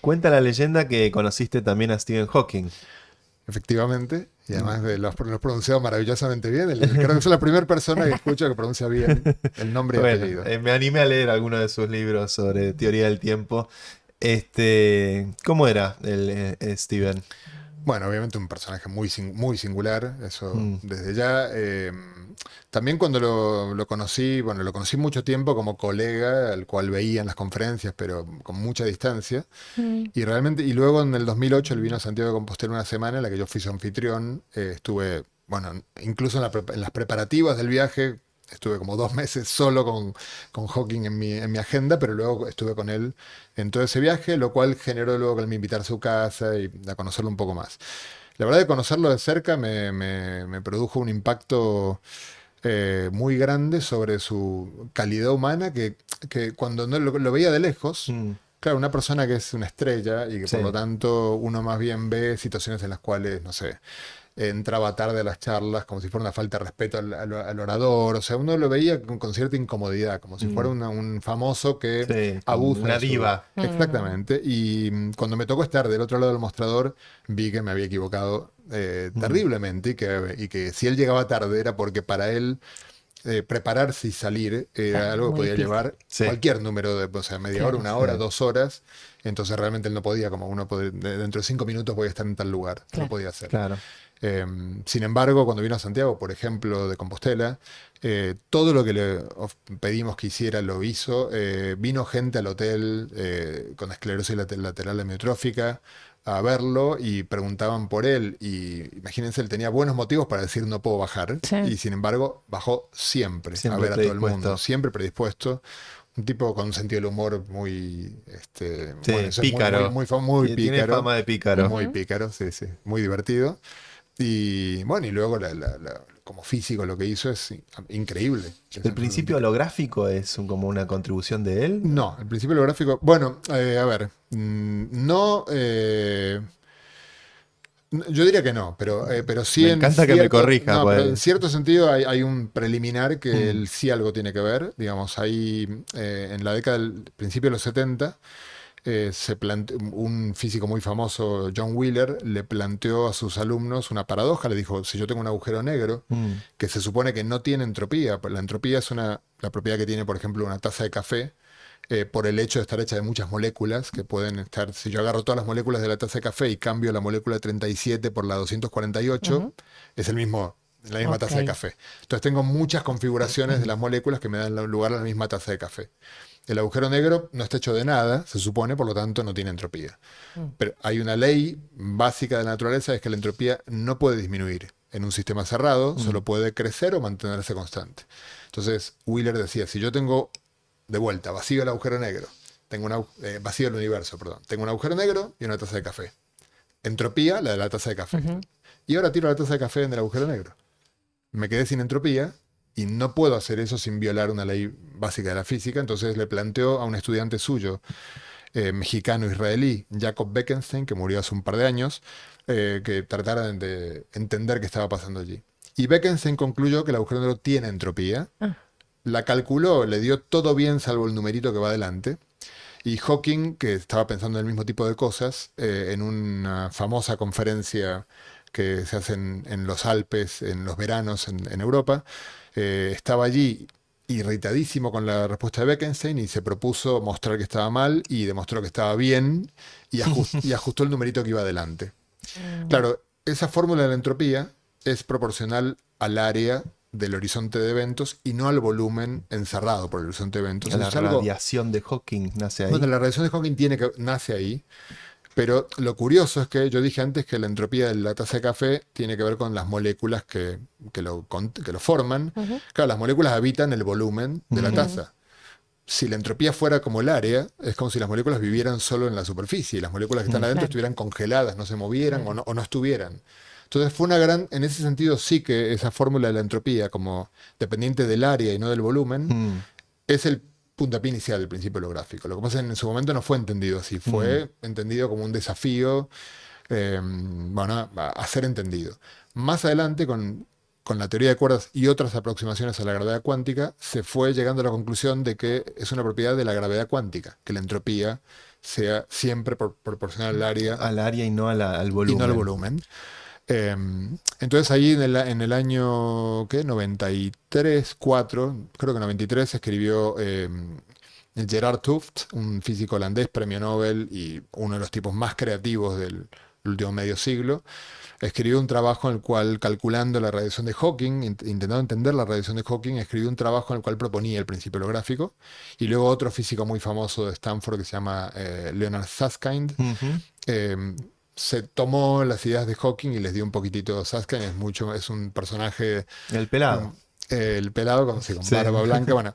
Cuenta la leyenda que conociste también a Stephen Hawking. Efectivamente, y Mm. además lo has pronunciado maravillosamente bien. Creo que soy la primera persona que escucho que pronuncia bien el nombre y Bueno, apellido. me animé a leer algunos de sus libros sobre teoría del tiempo. ¿Cómo era Steven? Bueno, obviamente un personaje muy singular, eso Mm, desde ya. También cuando lo conocí, bueno, lo conocí mucho tiempo como colega, al cual veía en las conferencias, pero con mucha distancia. Mm. Y realmente, y luego en el 2008 él vino a Santiago de Compostela una semana en la que yo fui su anfitrión. Estuve, bueno, incluso en las preparativas del viaje, estuve como 2 meses solo con Hawking en mi agenda, pero luego estuve con él en todo ese viaje, lo cual generó luego que él me invitara a su casa y a conocerlo un poco más. La verdad que conocerlo de cerca me produjo un impacto muy grande sobre su calidad humana que cuando no lo veía de lejos, mm, claro, una persona que es una estrella y que por lo sí. tanto uno más bien ve situaciones en las cuales, no sé, entraba tarde a las charlas como si fuera una falta de respeto al orador, o sea, uno lo veía con cierta incomodidad, como si fuera Mm, un famoso que sí, como abusa una de su... diva. Mm. Exactamente, y cuando me tocó estar del otro lado del mostrador, vi que me había equivocado Mm, terriblemente y que si él llegaba tarde era porque para él prepararse y salir era Claro, algo que muy podía difícil. llevar sí, cualquier número de, o sea, media hora, Claro, una hora, sí. 2 horas. Entonces realmente él no podía, como uno puede, dentro de 5 minutos voy a estar en tal lugar. No lo claro. podía hacer. Claro. Eh, Sin embargo, cuando vino a Santiago, por ejemplo, de Compostela, todo lo que le pedimos que hiciera lo hizo. Vino gente al hotel con esclerosis lateral amiotrófica a verlo y preguntaban por él. Y imagínense, él tenía buenos motivos para decir no puedo bajar. Sí. Y sin embargo, bajó siempre a Siempre ver a todo el mundo, predispuesto. siempre predispuesto. Un tipo con un sentido del humor bueno, Sí, eso es pícaro. muy Tiene pícaro, fama de pícaro. muy Ujú. pícaro, sí, sí, muy divertido. Y bueno, y luego como físico lo que hizo es increíble. Es ¿El principio holográfico es como una contribución de él? no, el principio holográfico, bueno, a ver, no, yo diría que no, pero sí Me en encanta que me cierto, corrija, no, pero en pues. cierto sentido hay un preliminar que Mm, él sí algo tiene que ver, digamos, ahí en la década del principio de los 70 un físico muy famoso, John Wheeler, le planteó a sus alumnos una paradoja. Le dijo, si yo tengo un agujero negro mm, que se supone que no tiene entropía, pues la entropía es la propiedad que tiene, por ejemplo, una taza de café, por el hecho de estar hecha de muchas moléculas que pueden estar, si yo agarro todas las moléculas de la taza de café y cambio la molécula 37 por la 248, Ujú. es la misma Ok. taza de café. Entonces tengo muchas configuraciones de las moléculas que me dan lugar a la misma taza de café. El agujero negro no está hecho de nada, se supone, por lo tanto no tiene entropía. Mm. Pero hay una ley básica de la naturaleza, es que la entropía no puede disminuir. En un sistema cerrado mm, solo puede crecer o mantenerse constante. Entonces, Wheeler decía, si yo tengo de vuelta vacío el agujero negro, vacío el universo, perdón, tengo un agujero negro y una taza de café. Entropía, la de la taza de café. Ujú. Y ahora tiro la taza de café en el agujero negro. Me quedé sin entropía y no puedo hacer eso sin violar una ley básica de la física. Entonces le planteó a un estudiante suyo, mexicano-israelí, Jacob Bekenstein, que murió hace un par de años, que tratara de entender qué estaba pasando allí. Y Bekenstein concluyó que el agujero negro tiene entropía, Ah, la calculó, le dio todo bien salvo el numerito que va adelante. Y Hawking, que estaba pensando en el mismo tipo de cosas, en una famosa conferencia que se hace en los Alpes en los veranos en Europa, estaba allí irritadísimo con la respuesta de Bekenstein y se propuso mostrar que estaba mal y demostró que estaba bien y ajustó el numerito que iba adelante. mm. Claro, esa fórmula de la entropía es proporcional al área del horizonte de eventos y no al volumen encerrado por el horizonte de eventos. A Eso la es algo, radiación de Hawking nace bueno, ahí. la radiación de Hawking nace ahí, pero lo curioso es que yo dije antes que la entropía de la taza de café tiene que ver con las moléculas que lo forman. Ujú. Claro, las moléculas habitan el volumen de la Mm, Mm. taza. Si la entropía fuera como el área, es como si las moléculas vivieran solo en la superficie y las moléculas que están mm, adentro Claro, estuvieran congeladas, no se movieran claro. o no estuvieran. Entonces fue en ese sentido sí que esa fórmula de la entropía como dependiente del área y no del volumen, mm, es el puntapié inicial del principio holográfico. Lo que pasa es que en su momento no fue entendido así, mm. fue entendido como un desafío, bueno, a ser entendido. Más adelante, con la teoría de cuerdas y otras aproximaciones a la gravedad cuántica, se fue llegando a la conclusión de que es una propiedad de la gravedad cuántica, que la entropía sea siempre proporcional al área Al área y no al y no al volumen. volumen. Eh, entonces ahí en el año, ¿qué? 93, 4, creo que 93 escribió Gerard 't Hooft, un físico holandés, premio Nobel y uno de los tipos más creativos del último medio siglo. Escribió un trabajo en el cual, calculando la radiación de Hawking, intentando entender la radiación de Hawking, escribió un trabajo en el cual proponía el principio holográfico. Y luego otro físico muy famoso de Stanford que se llama Leonard Susskind, Ujú. eh, se tomó las ideas de Hawking y les dio un poquitito. Susskind es un personaje, El mm, pelado. el pelado con, sí, con Sí. barba blanca, bueno,